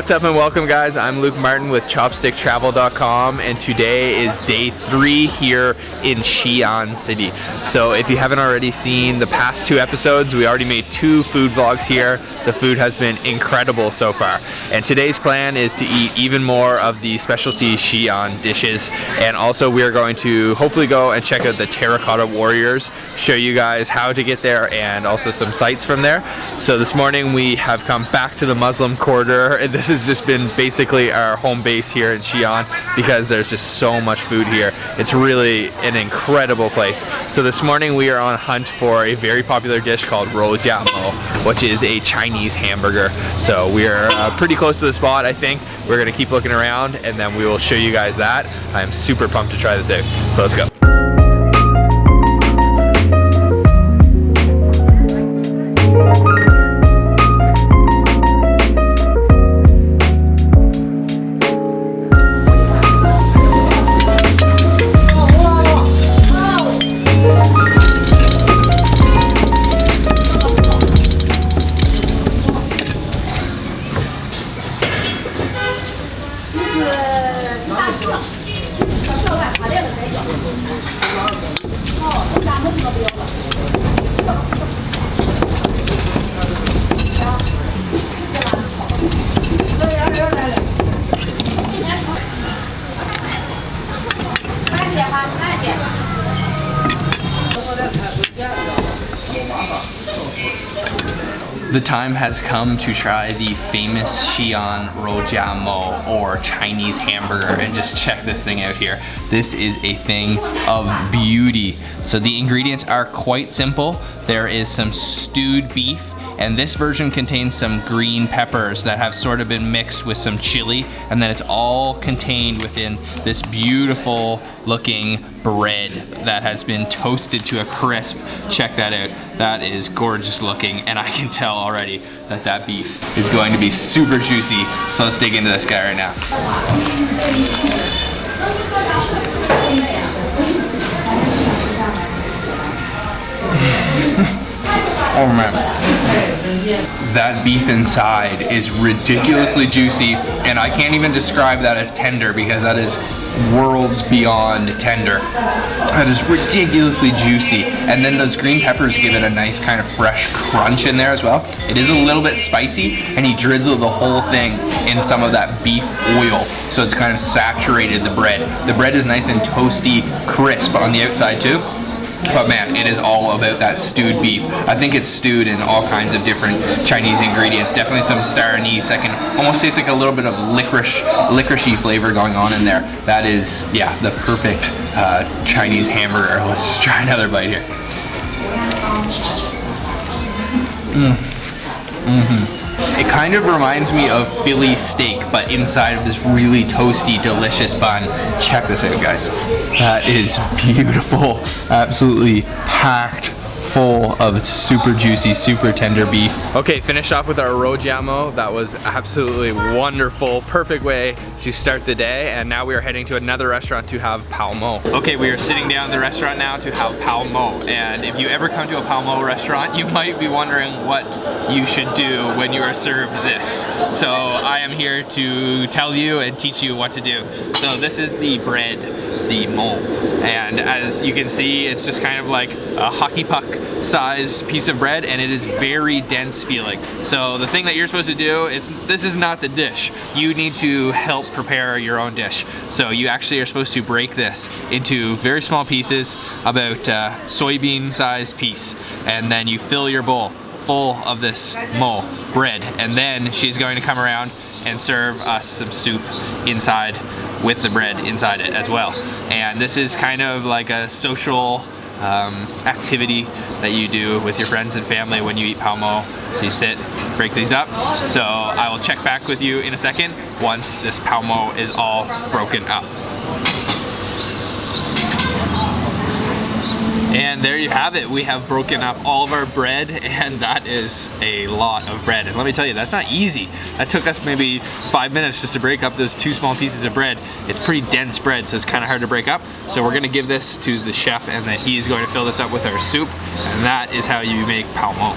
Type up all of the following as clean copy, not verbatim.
What's up and welcome, guys. I'm Luke Martin with chopsticktravel.com, and today is day 3 here in Xi'an City. So if you haven't already seen the past 2 episodes, we already made 2 food vlogs here. The food has been incredible so far, and today's plan is to eat even more of the specialty Xi'an dishes, and also we are going to hopefully go and check out the Terra-cotta Warriors, show you guys how to get there and also some sights from there. So this morning we have come back to the Muslim quarter, and this has just been basically our home base here in Xi'an because there's just so much food here. It's really an incredible place. So this morning we are on a hunt for a very popular dish called Mo, which is a Chinese hamburger. So we are pretty close to the spot, I think. We're gonna keep looking around and then we will show you guys that. I'm super pumped to try this out. So let's go. The time has come to try the famous Xi'an Mo, or Chinese hamburger, and just check this thing out here. This is a thing of beauty. So the ingredients are quite simple. There is some stewed beef, and this version contains some green peppers that have sort of been mixed with some chili, and then it's all contained within this beautiful looking bread that has been toasted to a crisp. Check that out. That is gorgeous looking, and I can tell already that that beef is going to be super juicy. So let's dig into this guy right now. Oh man, that beef inside is ridiculously juicy, and I can't even describe that as tender because that is worlds beyond tender. That is ridiculously juicy, and then those green peppers give it a nice kind of fresh crunch in there as well. It is a little bit spicy, and he drizzled the whole thing in some of that beef oil, so it's kind of saturated the bread. The bread is nice and toasty, crisp on the outside too. But man, it is all about that stewed beef. I think it's stewed in all kinds of different Chinese ingredients. Definitely some star anise. I can almost taste like a little bit of licoricey flavor going on in there. That is, yeah, the perfect Chinese hamburger. Let's try another bite here. It kind of reminds me of Philly steak, but inside of this really toasty, delicious bun. Check this out, guys. That is beautiful. Absolutely packed full of super juicy, super tender beef. Okay, finished off with our Mo. That was absolutely wonderful. Perfect way to start the day. And now we are heading to another restaurant to have Pao-Mo. Okay, we are sitting down at the restaurant now to have Pao-Mo. And if you ever come to a Pao-Mo restaurant, you might be wondering what you should do when you are served this. So I am here to tell you and teach you what to do. So this is the bread, the mo. And as you can see, it's just kind of like a hockey puck sized piece of bread, and it is very dense feeling. So the thing that you're supposed to do is, this is not the dish. You need to help prepare your own dish. So you actually are supposed to break this into very small pieces, about soybean sized piece, and then you fill your bowl full of this mo bread, and then she's going to come around and serve us some soup inside with the bread inside it as well. And this is kind of like a social activity that you do with your friends and family when you eat Pao-Mo. So you sit, break these up. So I will check back with you in a second once this Pao-Mo is all broken up. And there you have it. We have broken up all of our bread, and that is a lot of bread. And let me tell you, that's not easy. That took us maybe 5 minutes just to break up those 2 small pieces of bread. It's pretty dense bread, so it's kind of hard to break up. So we're gonna give this to the chef, and then he's going to fill this up with our soup, and that is how you make Pao-Mo.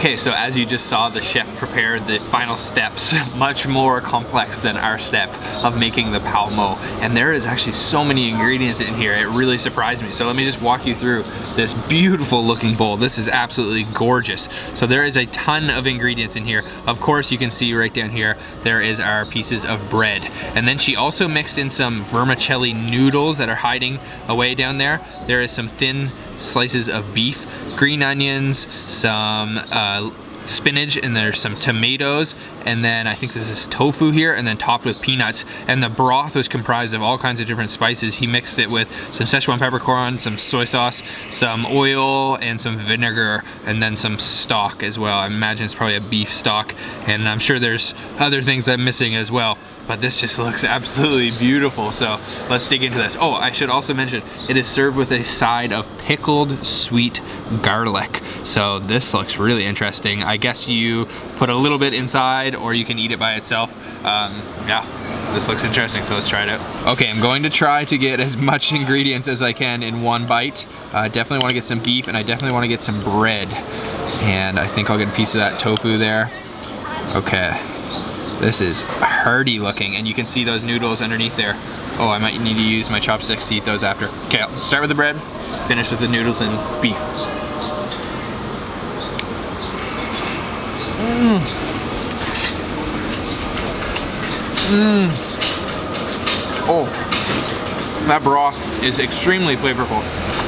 Okay, so as you just saw the chef prepare the final steps, much more complex than our step of making the Pao-Mo. And there is actually so many ingredients in here, it really surprised me. So let me just walk you through this beautiful looking bowl. This is absolutely gorgeous. So there is a ton of ingredients in here. Of course, you can see right down here, there is our pieces of bread. And then she also mixed in some vermicelli noodles that are hiding away down there. There is some thin slices of beef, green onions, some spinach, and there's some tomatoes, and then I think this is tofu here, and then topped with peanuts. And the broth was comprised of all kinds of different spices. He mixed it with some Szechuan peppercorn, some soy sauce, some oil, and some vinegar, and then some stock as well. I imagine it's probably a beef stock, and I'm sure there's other things I'm missing as well. But this just looks absolutely beautiful, so let's dig into this. Oh, I should also mention, it is served with a side of pickled sweet garlic. So this looks really interesting. I guess you put a little bit inside, or you can eat it by itself. Yeah, this looks interesting, so let's try it out. Okay, I'm going to try to get as much ingredients as I can in one bite. Definitely want to get some beef, and I definitely want to get some bread. And I think I'll get a piece of that tofu there. Okay. This is hearty looking, and you can see those noodles underneath there. Oh, I might need to use my chopsticks to eat those after. Okay, I'll start with the bread, finish with the noodles and beef. Oh, that broth is extremely flavorful.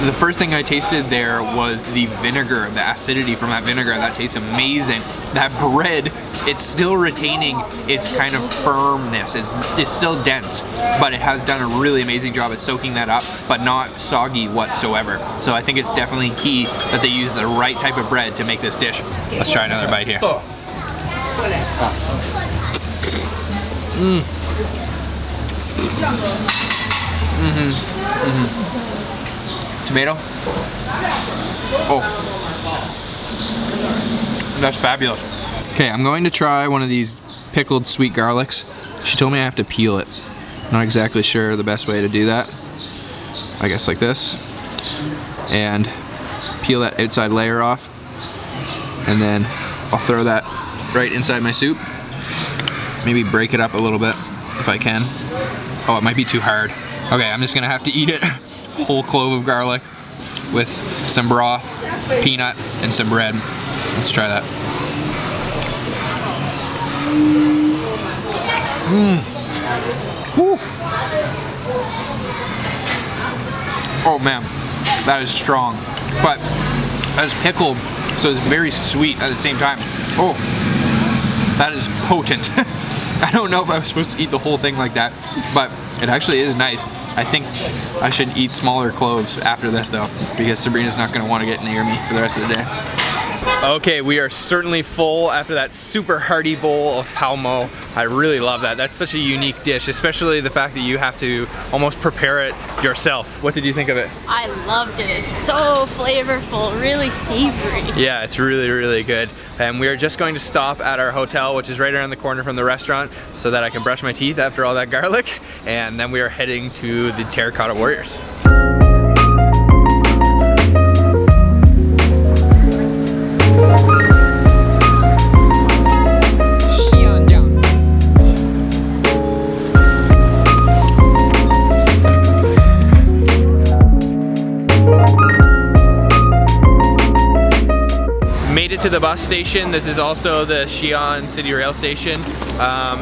The first thing I tasted there was the vinegar, the acidity from that vinegar. That tastes amazing. That bread, it's still retaining its kind of firmness. It's still dense, but it has done a really amazing job at soaking that up, but not soggy whatsoever. So I think it's definitely key that they use the right type of bread to make this dish. Let's try another bite here. Tomato. Oh, that's fabulous. Okay, I'm going to try one of these pickled sweet garlics. She told me I have to peel it. Not exactly sure the best way to do that. I guess like this. And peel that outside layer off. And then I'll throw that right inside my soup. Maybe break it up a little bit if I can. Oh, it might be too hard. Okay, I'm just gonna have to eat it. Whole clove of garlic with some broth, peanut, and some bread. Let's try that. Woo. Oh man, that is strong, but that is pickled, so it's very sweet at the same time. Oh, that is potent. I don't know if I was supposed to eat the whole thing like that, but it actually is nice. I think I should eat smaller cloves after this though, because Sabrina's not gonna wanna get near me for the rest of the day. Okay, we are certainly full after that super hearty bowl of Pao-Mo. I really love that. That's such a unique dish, especially the fact that you have to almost prepare it yourself. What did you think of it? I loved it. It's so flavorful, really savory. Yeah, it's really, really good. And we are just going to stop at our hotel, which is right around the corner from the restaurant, so that I can brush my teeth after all that garlic. And then we are heading to the Terra-cotta Warriors. To the bus station. This is also the Xi'an City Rail Station.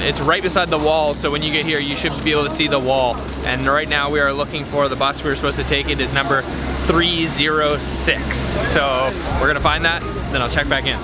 It's right beside the wall, so when you get here you should be able to see the wall. And right now we are looking for the bus we were supposed to take. It is number 306. So we're gonna find that, then I'll check back in.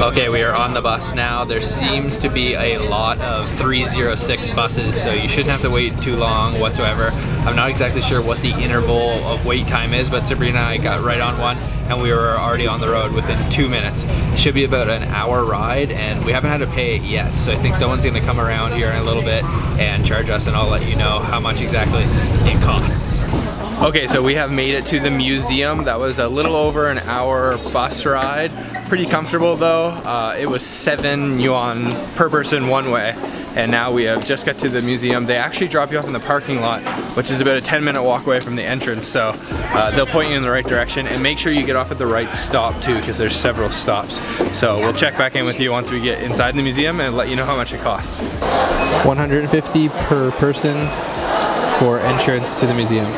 Okay, we are on the bus now. There seems to be a lot of 306 buses, so you shouldn't have to wait too long whatsoever. I'm not exactly sure what the interval of wait time is, but Sabrina and I got right on one, and we were already on the road within 2 minutes. It should be about an hour ride, and we haven't had to pay it yet, so I think someone's gonna come around here in a little bit and charge us, and I'll let you know how much exactly it costs. Okay, so we have made it to the museum. That was a little over an hour bus ride. Pretty comfortable though. It was 7 yuan per person one way. And now we have just got to the museum. They actually drop you off in the parking lot, which is about a 10-minute walk away from the entrance. So they'll point you in the right direction, and make sure you get off at the right stop too, because there's several stops. So we'll check back in with you once we get inside the museum and let you know how much it costs. 150 per person for entrance to the museum.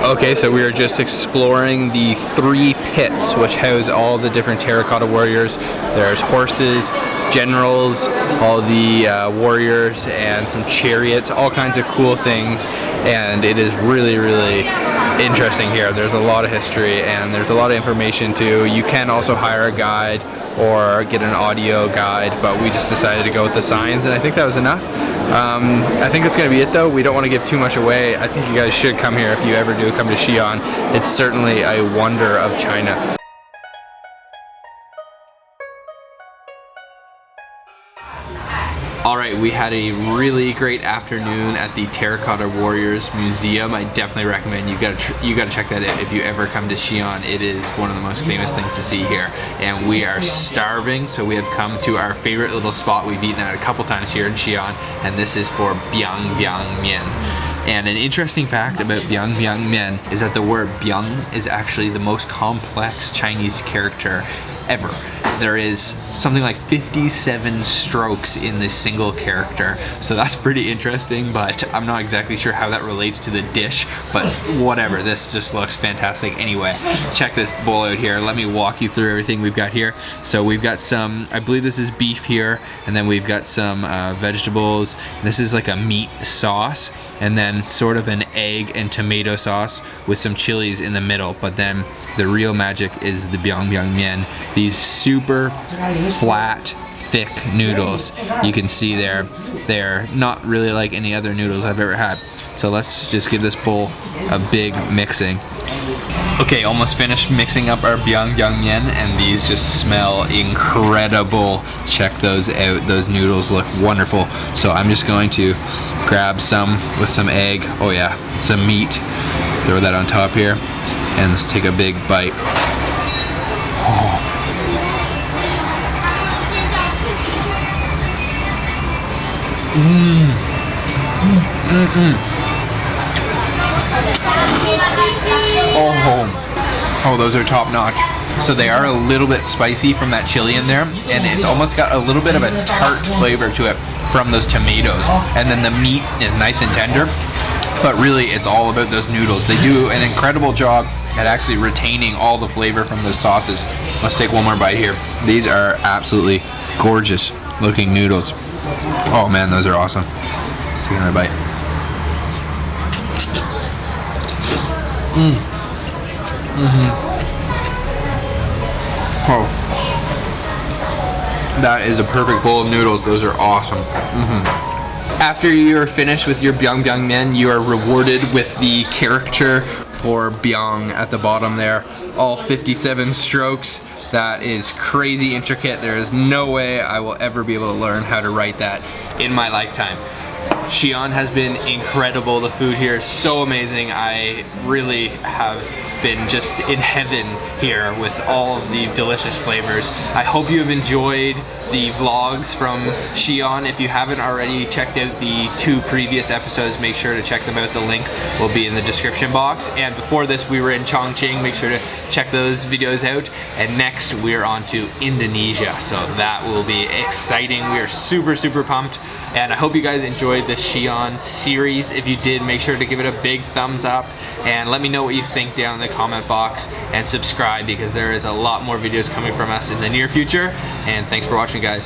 Okay, so we are just exploring the 3 pits which house all the different Terracotta Warriors. There's horses, generals, all the warriors, and some chariots, all kinds of cool things, and it is really, really interesting here. There's a lot of history and there's a lot of information too. You can also hire a guide or get an audio guide, but we just decided to go with the signs, and I think that was enough. I think that's going to be it though. We don't want to give too much away. I think you guys should come here if you ever do come to Xi'an. It's certainly a wonder of China. Alright, we had a really great afternoon at the Terracotta Warriors Museum. I definitely recommend you gotta check that out if you ever come to Xi'an. It is one of the most famous things to see here. And we are starving, so we have come to our favorite little spot we've eaten at a couple times here in Xi'an, and this is for Biang Biang Biang. And an interesting fact about Byung Yuen Mian is that the word Biang is actually the most complex Chinese character ever. There is something like 57 strokes in this single character, so that's pretty interesting, but I'm not exactly sure how that relates to the dish, but whatever, this just looks fantastic. Anyway, check this bowl out here. Let me walk you through everything we've got here. So we've got some, I believe this is beef here, and then we've got some vegetables. This is like a meat sauce, and then sort of an egg and tomato sauce with some chilies in the middle, but then the real magic is the Biang Biang Mian. These super flat, thick noodles. You can see they're not really like any other noodles I've ever had. So let's just give this bowl a big mixing. Okay, almost finished mixing up our Biang Biang Mian, and these just smell incredible. Check those out. Those noodles look wonderful. So I'm just going to grab some with some egg. Oh yeah, some meat. Throw that on top here, and let's take a big bite. Oh. Oh, those are top notch. So they are a little bit spicy from that chili in there, and it's almost got a little bit of a tart flavor to it from those tomatoes. And then the meat is nice and tender, but really it's all about those noodles. They do an incredible job at actually retaining all the flavor from those sauces. Let's take one more bite here. These are absolutely gorgeous looking noodles. Oh man, those are awesome. Let's take another bite. Oh, that is a perfect bowl of noodles. Those are awesome. After you're finished with your Biang Biang Mian, you are rewarded with the character for Biang at the bottom there. All 57 strokes. That is crazy intricate. There is no way I will ever be able to learn how to write that in my lifetime. Xi'an has been incredible. The food here is so amazing. I really have been just in heaven here with all of the delicious flavors. I hope you have enjoyed the vlogs from Xi'an. If you haven't already checked out the 2 previous episodes, make sure to check them out. The link will be in the description box. And before this, we were in Chongqing. Make sure to check those videos out. And next, we're on to Indonesia. So that will be exciting. We are super, super pumped. And I hope you guys enjoyed the Xi'an series. If you did, make sure to give it a big thumbs up and let me know what you think down in the comment box, and subscribe because there is a lot more videos coming from us in the near future. And thanks for watching, guys.